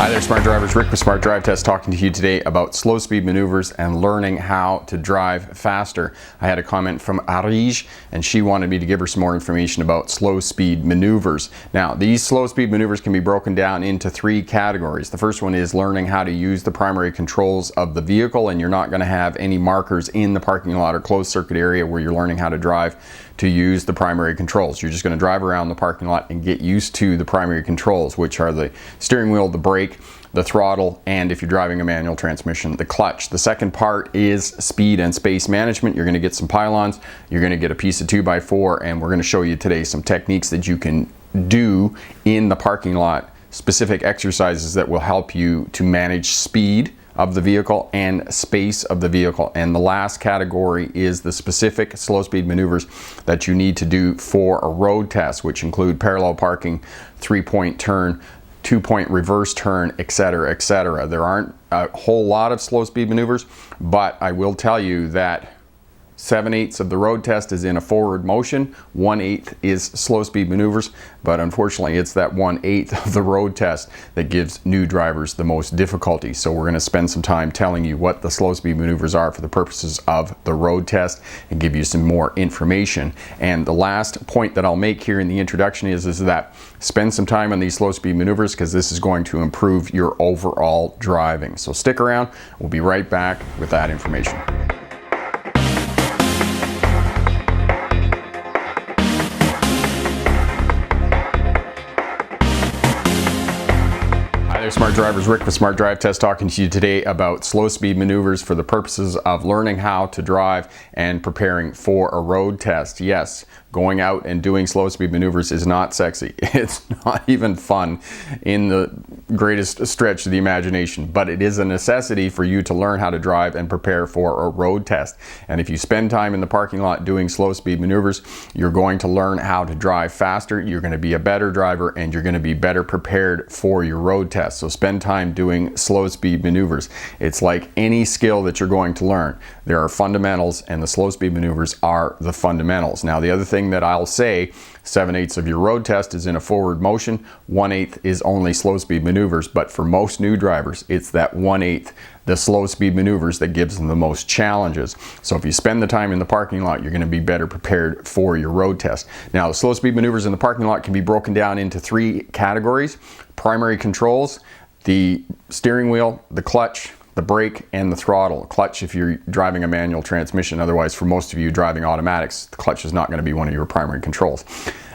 Hi there, Smart Drivers. Rick with Smart Drive Test talking to you today about slow speed maneuvers and learning how to drive faster. I had a comment from Arij and she wanted me to give her some more information about slow speed maneuvers. Now, these slow speed maneuvers can be broken down into three categories. The first one is learning how to use the primary controls of the vehicle, and you're not going to have any markers in the parking lot or closed circuit area where you're learning how to drive to use the primary controls. You're just going to drive around the parking lot and get used to the primary controls, which are the steering wheel, the brake, the throttle, and if you're driving a manual transmission, the clutch. The second part is speed and space management. You're going to get some pylons, you're going to get a piece of 2x4, and we're going to show you today some techniques that you can do in the parking lot, specific exercises that will help you to manage speed of the vehicle and space of the vehicle. And the last category is the specific slow speed maneuvers that you need to do for a road test, which include parallel parking, 3-point turn, 2-point reverse turn, etc., etc. There aren't a whole lot of slow speed maneuvers, but I will tell you that 7/8 of the road test is in a forward motion, 1/8 is slow speed maneuvers, but unfortunately it's that 1/8 of the road test that gives new drivers the most difficulty. So we're going to spend some time telling you what the slow speed maneuvers are for the purposes of the road test and give you some more information. And the last point that I'll make here in the introduction is that spend some time on these slow speed maneuvers, because this is going to improve your overall driving. So stick around, we'll be right back with that information. Smart Drivers, Rick with Smart Drive Test talking to you today about slow speed maneuvers for the purposes of learning how to drive and preparing for a road test. Yes, going out and doing slow speed maneuvers is not sexy. It's not even fun in the greatest stretch of the imagination, but it is a necessity for you to learn how to drive and prepare for a road test. And if you spend time in the parking lot doing slow speed maneuvers, you're going to learn how to drive faster, you're going to be a better driver, and you're going to be better prepared for your road test. So spend time doing slow speed maneuvers. It's like any skill that you're going to learn. There are fundamentals, and the slow speed maneuvers are the fundamentals. Now, the other thing that I'll say, 7/8 of your road test is in a forward motion, 1/8 is only slow speed maneuvers, but for most new drivers, it's that 1/8, the slow speed maneuvers, that gives them the most challenges. So if you spend the time in the parking lot, you're going to be better prepared for your road test. Now, the slow speed maneuvers in the parking lot can be broken down into three categories: primary controls, the steering wheel, the clutch, the brake, and the throttle. Clutch if you're driving a manual transmission. Otherwise, for most of you driving automatics, the clutch is not going to be one of your primary controls.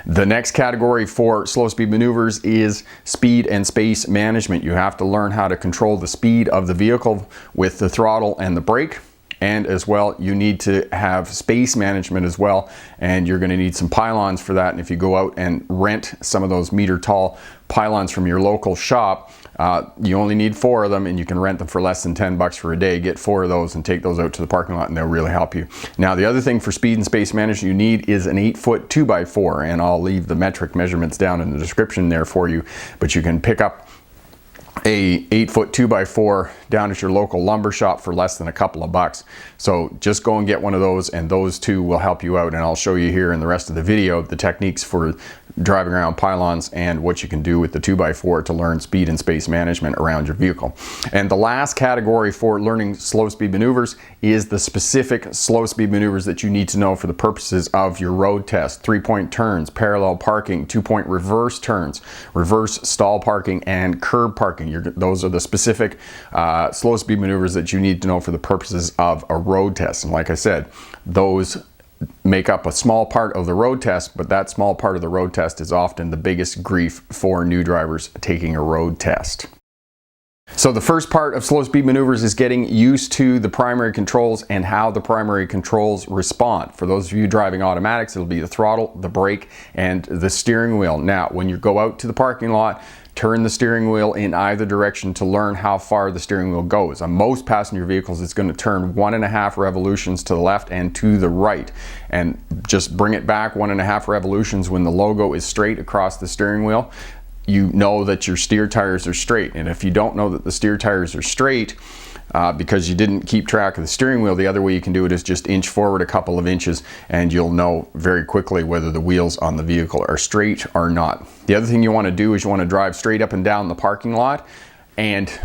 The next category for slow speed maneuvers is speed and space management. You have to learn how to control the speed of the vehicle with the throttle and the brake. And as well, you need to have space management as well, and you're going to need some pylons for that. And if you go out and rent some of those meter tall pylons from your local shop, you only need 4 of them, and you can rent them for less than $10 for a day. Get 4 of those and take those out to the parking lot, and they'll really help you. Now, the other thing for speed and space management you need is an 8-foot 2x4, and I'll leave the metric measurements down in the description there for you, but you can pick up a 8-foot 2x4 down at your local lumber shop for less than a couple of bucks. So just go and get one of those, and those two will help you out. And I'll show you here in the rest of the video the techniques for driving around pylons and what you can do with the 2x4 to learn speed and space management around your vehicle. And the last category for learning slow speed maneuvers is the specific slow speed maneuvers that you need to know for the purposes of your road test: 3-point turns, parallel parking, 2-point reverse turns, reverse stall parking, and curb parking. Those are the specific slow speed maneuvers that you need to know for the purposes of a road test. And like I said, those make up a small part of the road test, but that small part of the road test is often the biggest grief for new drivers taking a road test. So the first part of slow speed maneuvers is getting used to the primary controls and how the primary controls respond. For those of you driving automatics, it'll be the throttle, the brake, and the steering wheel. Now, when you go out to the parking lot, turn the steering wheel in either direction to learn how far the steering wheel goes. On most passenger vehicles, it's going to turn 1.5 revolutions to the left and to the right. And just bring it back 1.5 revolutions when the logo is straight across the steering wheel. You know that your steer tires are straight. And if you don't know that the steer tires are straight, because you didn't keep track of the steering wheel, the other way you can do it is just inch forward a couple of inches, and you'll know very quickly whether the wheels on the vehicle are straight or not. The other thing you want to do is you want to drive straight up and down the parking lot. and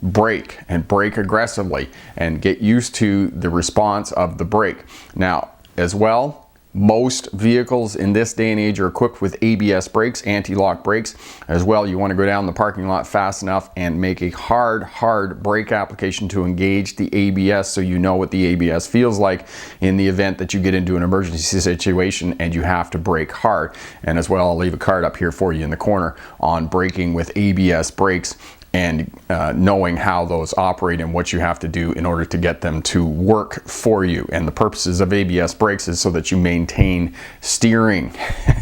brake aggressively and get used to the response of the brake. Now, as well, most vehicles in this day and age are equipped with ABS brakes, anti-lock brakes. As well, you want to go down the parking lot fast enough and make a hard brake application to engage the ABS, so you know what the ABS feels like in the event that you get into an emergency situation and you have to brake hard. And as well, I'll leave a card up here for you in the corner on braking with ABS brakes and knowing how those operate and what you have to do in order to get them to work for you. And the purposes of ABS brakes is so that you maintain steering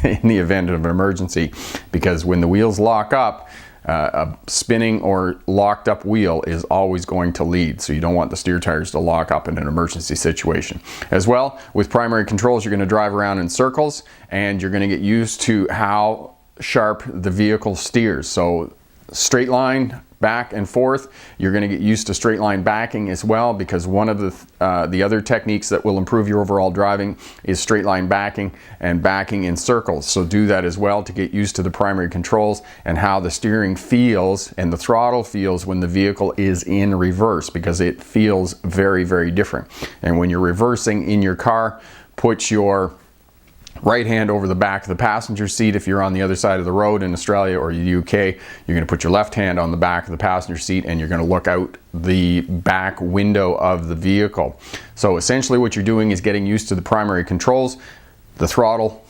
in the event of an emergency, because when the wheels lock up, a spinning or locked up wheel is always going to lead, so you don't want the steer tires to lock up in an emergency situation. As well, with primary controls, you're going to drive around in circles and you're going to get used to how sharp the vehicle steers. So straight line back and forth, you're going to get used to straight line backing as well, because one of the other techniques that will improve your overall driving is straight line backing and backing in circles. So do that as well to get used to the primary controls and how the steering feels and the throttle feels when the vehicle is in reverse, because it feels very different. And when you're reversing in your car, put your right hand over the back of the passenger seat. If you're on the other side of the road in Australia or the UK, you're going to put your left hand on the back of the passenger seat and you're going to look out the back window of the vehicle. So essentially what you're doing is getting used to the primary controls, the throttle,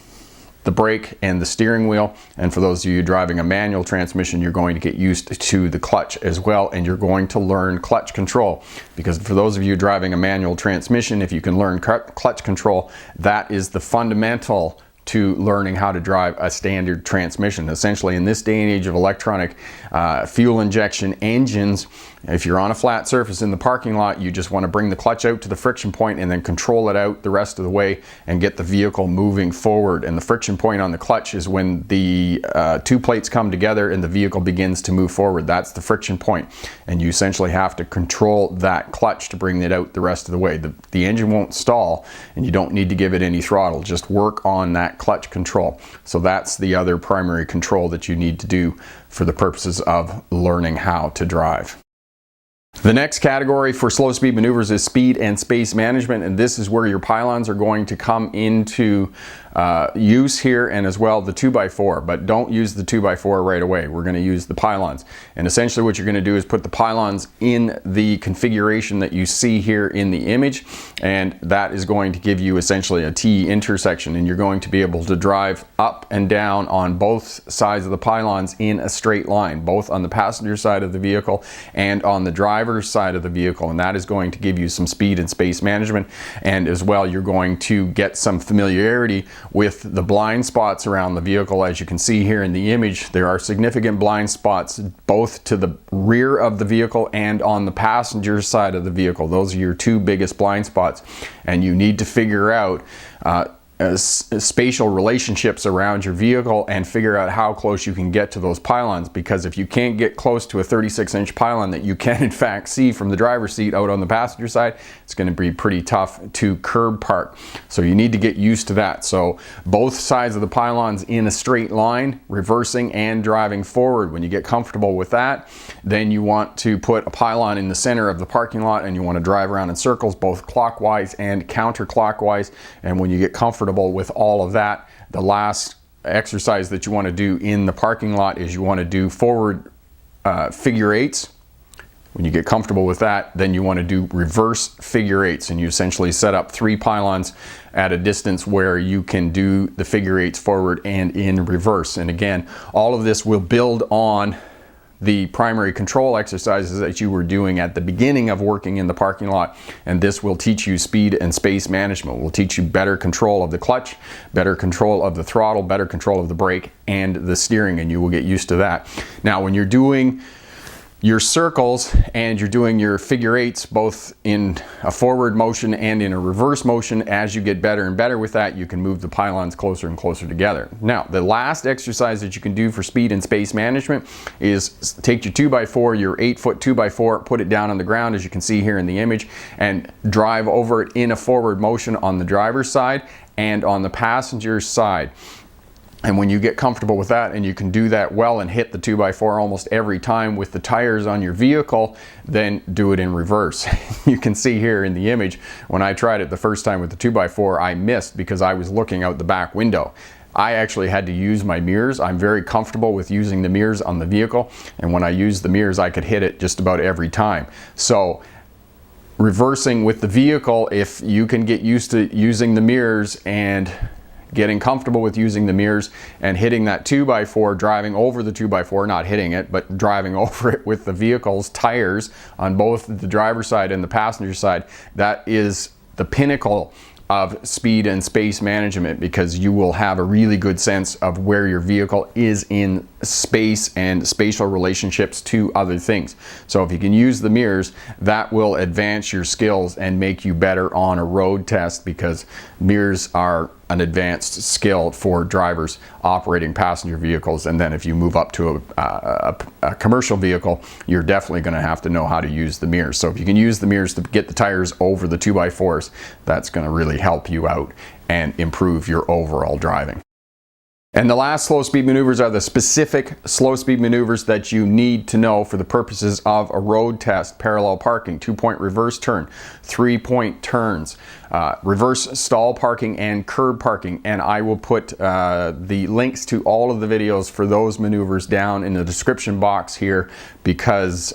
the brake, and the steering wheel. And for those of you driving a manual transmission, you're going to get used to the clutch as well, and you're going to learn clutch control. Because for those of you driving a manual transmission, if you can learn clutch control, that is the fundamental to learning how to drive a standard transmission. Essentially, in this day and age of electronic fuel injection engines, if you're on a flat surface in the parking lot, you just want to bring the clutch out to the friction point and then control it out the rest of the way and get the vehicle moving forward. And the friction point on the clutch is when the two plates come together and the vehicle begins to move forward. That's the friction point. And you essentially have to control that clutch to bring it out the rest of the way. The engine won't stall and you don't need to give it any throttle. Just work on that clutch control. So that's the other primary control that you need to do for the purposes of learning how to drive. The next category for slow speed maneuvers is speed and space management, and this is where your pylons are going to come into use here, and as well the 2x4, but don't use the 2x4 right away. We're going to use the pylons, and essentially what you're going to do is put the pylons in the configuration that you see here in the image, and that is going to give you essentially a T intersection, and you're going to be able to drive up and down on both sides of the pylons in a straight line, both on the passenger side of the vehicle and on the driver's side of the vehicle, and that is going to give you some speed and space management. And as well, you're going to get some familiarity with the blind spots around the vehicle. As you can see here in the image, there are significant blind spots both to the rear of the vehicle and on the passenger side of the vehicle. Those are your two biggest blind spots, and you need to figure out spatial relationships around your vehicle and figure out how close you can get to those pylons, because if you can't get close to a 36-inch pylon that you can in fact see from the driver's seat out on the passenger side, it's going to be pretty tough to curb park. So you need to get used to that. So both sides of the pylons in a straight line, reversing and driving forward. When you get comfortable with that, then you want to put a pylon in the center of the parking lot and you want to drive around in circles both clockwise and counterclockwise. And when you get comfortable with all of that, the last exercise that you want to do in the parking lot is you want to do forward figure eights. When you get comfortable with that, then you want to do reverse figure eights, and you essentially set up 3 pylons at a distance where you can do the figure eights forward and in reverse. And again, all of this will build on the primary control exercises that you were doing at the beginning of working in the parking lot, and this will teach you speed and space management. It will teach you better control of the clutch, better control of the throttle, better control of the brake and the steering, and you will get used to that. Now when you're doing your circles and you're doing your figure eights both in a forward motion and in a reverse motion, as you get better and better with that, you can move the pylons closer and closer together. Now the last exercise that you can do for speed and space management is take your 2x4, your 8-foot 2x4, put it down on the ground as you can see here in the image, and drive over it in a forward motion on the driver's side and on the passenger side. And when you get comfortable with that and you can do that well and hit the 2x4 almost every time with the tires on your vehicle, then do it in reverse. You can see here in the image, when I tried it the first time with the 2x4, I missed because I was looking out the back window. I actually had to use my mirrors. I'm very comfortable with using the mirrors on the vehicle, and when I used the mirrors, I could hit it just about every time. So reversing with the vehicle, if you can get used to using the mirrors and getting comfortable with using the mirrors and hitting that 2x4, driving over the 2x4, not hitting it, but driving over it with the vehicle's tires on both the driver's side and the passenger side, that is the pinnacle of speed and space management, because you will have a really good sense of where your vehicle is in space and spatial relationships to other things. So if you can use the mirrors, that will advance your skills and make you better on a road test, because mirrors are an advanced skill for drivers operating passenger vehicles. And then if you move up to a commercial vehicle, you're definitely going to have to know how to use the mirrors. So if you can use the mirrors to get the tires over the 2x4s, that's going to really help you out and improve your overall driving. And the last slow speed maneuvers are the specific slow speed maneuvers that you need to know for the purposes of a road test: parallel parking, 2-point reverse turn, 3-point turns, reverse stall parking, and curb parking. And I will put the links to all of the videos for those maneuvers down in the description box here, because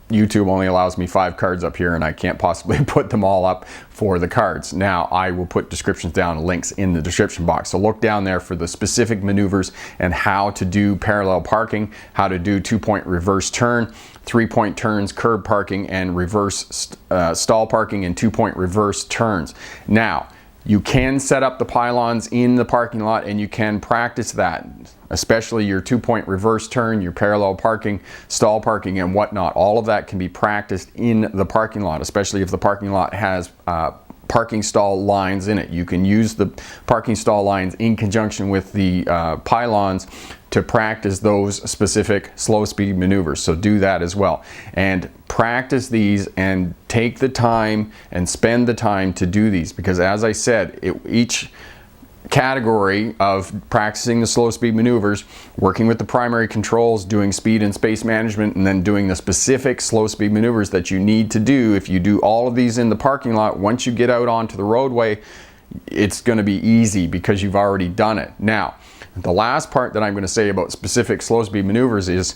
YouTube only allows me 5 cards up here and I can't possibly put them all up for the cards. Now I will put descriptions down and links in the description box. So look down there for the specific maneuvers and how to do parallel parking, how to do 2-point reverse turn, 3-point turns, curb parking, and reverse stall parking, and 2-point reverse turns. Now, you can set up the pylons in the parking lot and you can practice that, especially your 2-point reverse turn, your parallel parking, stall parking, and whatnot. All of that can be practiced in the parking lot, especially if the parking lot has parking stall lines in it. You can use the parking stall lines in conjunction with the pylons to practice those specific slow speed maneuvers. So do that as well. And practice these and take the time and spend the time to do these, because as I said, each category of practicing the slow speed maneuvers, working with the primary controls, doing speed and space management, and then doing the specific slow speed maneuvers that you need to do. If you do all of these in the parking lot, once you get out onto the roadway, it's going to be easy because you've already done it. Now, the last part that I'm going to say about specific slow speed maneuvers is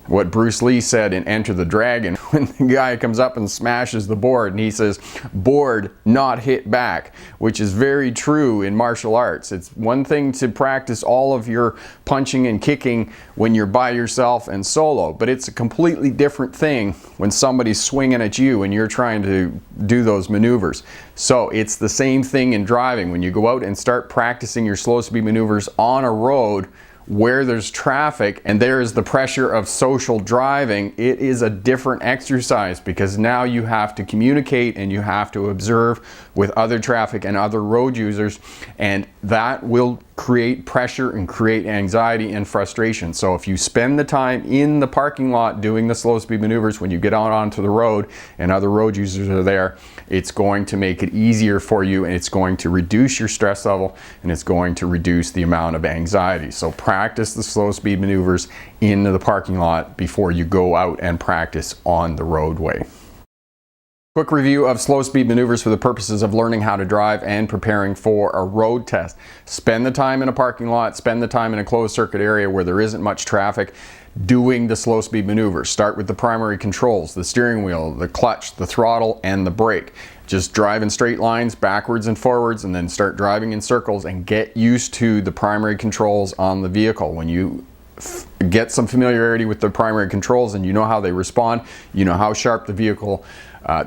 what Bruce Lee said in Enter the Dragon, when the guy comes up and smashes the board and he says, "Board, not hit back," which is very true in martial arts. It's one thing to practice all of your punching and kicking when you're by yourself and solo, but it's a completely different thing when somebody's swinging at you and you're trying to do those maneuvers. So it's the same thing in driving. When you go out and start practicing your slow speed maneuvers on a road where there's traffic and there is the pressure of social driving, it is a different exercise, because now you have to communicate and you have to observe with other traffic and other road users, and that will create pressure and create anxiety and frustration. So if you spend the time in the parking lot doing the slow speed maneuvers, when you get out onto the road and other road users are there, it's going to make it easier for you, and it's going to reduce your stress level, and it's going to reduce the amount of anxiety. So practice the slow speed maneuvers in the parking lot before you go out and practice on the roadway. Quick review of slow speed maneuvers for the purposes of learning how to drive and preparing for a road test. Spend the time in a parking lot, spend the time in a closed circuit area where there isn't much traffic doing the slow speed maneuvers. Start with the primary controls, the steering wheel, the clutch, the throttle, and the brake. Just drive in straight lines backwards and forwards, and then start driving in circles and get used to the primary controls on the vehicle. When you get some familiarity with the primary controls and you know how they respond, you know how sharp the vehicle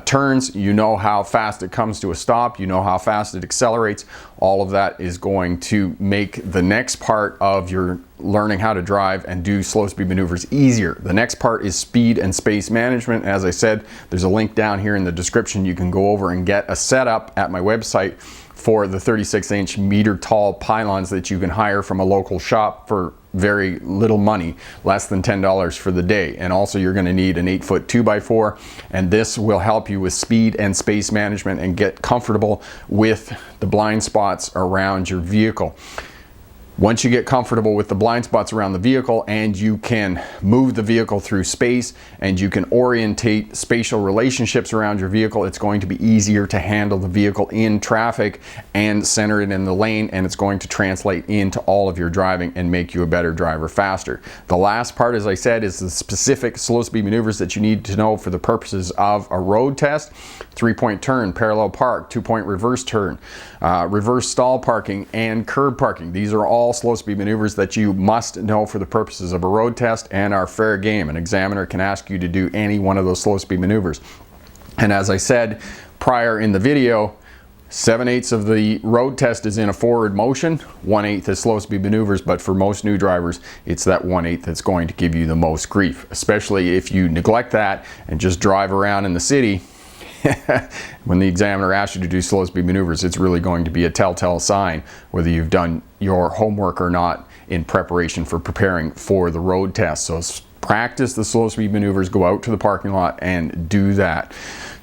turns, you know how fast it comes to a stop, you know how fast it accelerates. All of that is going to make the next part of your learning how to drive and do slow speed maneuvers easier. The next part is speed and space management. As I said, there's a link down here in the description. You can go over and get a setup at my website for the 36-inch meter tall pylons that you can hire from a local shop for very little money, less than $10 for the day. And also you're going to need an 8-foot 2x4, and this will help you with speed and space management and get comfortable with the blind spots around your vehicle. Once you get comfortable with the blind spots around the vehicle and you can move the vehicle through space and you can orientate spatial relationships around your vehicle, it's going to be easier to handle the vehicle in traffic and center it in the lane, and it's going to translate into all of your driving and make you a better driver faster. The last part, as I said, is the specific slow speed maneuvers that you need to know for the purposes of a road test. 3-point turn, parallel park, 2-point reverse turn, reverse stall parking, and curb parking. These are all slow speed maneuvers that you must know for the purposes of a road test and are fair game. An examiner can ask you to do any one of those slow speed maneuvers. And as I said prior in the video, 7/8 of the road test is in a forward motion, 1/8 is slow speed maneuvers, but for most new drivers, it's that 1/8 that's going to give you the most grief, especially if you neglect that and just drive around in the city. When the examiner asks you to do slow speed maneuvers, it's really going to be a telltale sign whether you've done your homework or not in preparation for preparing for the road test. So practice the slow speed maneuvers, go out to the parking lot and do that.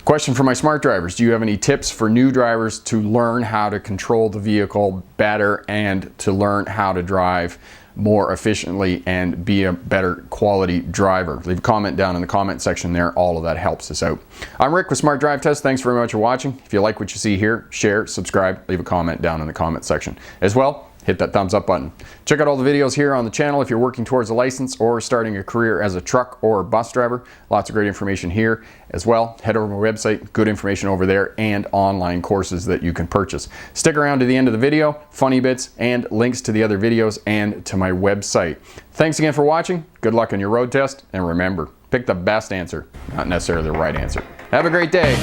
Question for my smart drivers: do you have any tips for new drivers to learn how to control the vehicle better and to learn how to drive more efficiently and be a better quality driver? Leave a comment down in the comment section there. All of that helps us out. I'm Rick with Smart Drive Test. Thanks very much for watching. If you like what you see here, share, subscribe, leave a comment down in the comment section. As well, hit that thumbs up button. Check out all the videos here on the channel if you're working towards a license or starting a career as a truck or bus driver. Lots of great information here as well. Head over to my website, good information over there, and online courses that you can purchase. Stick around to the end of the video, funny bits and links to the other videos and to my website. Thanks again for watching. Good luck on your road test, and remember, pick the best answer, not necessarily the right answer. Have a great day.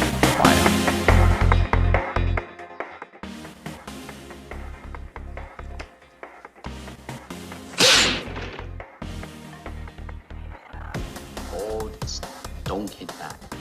Bye now. Don't hit that.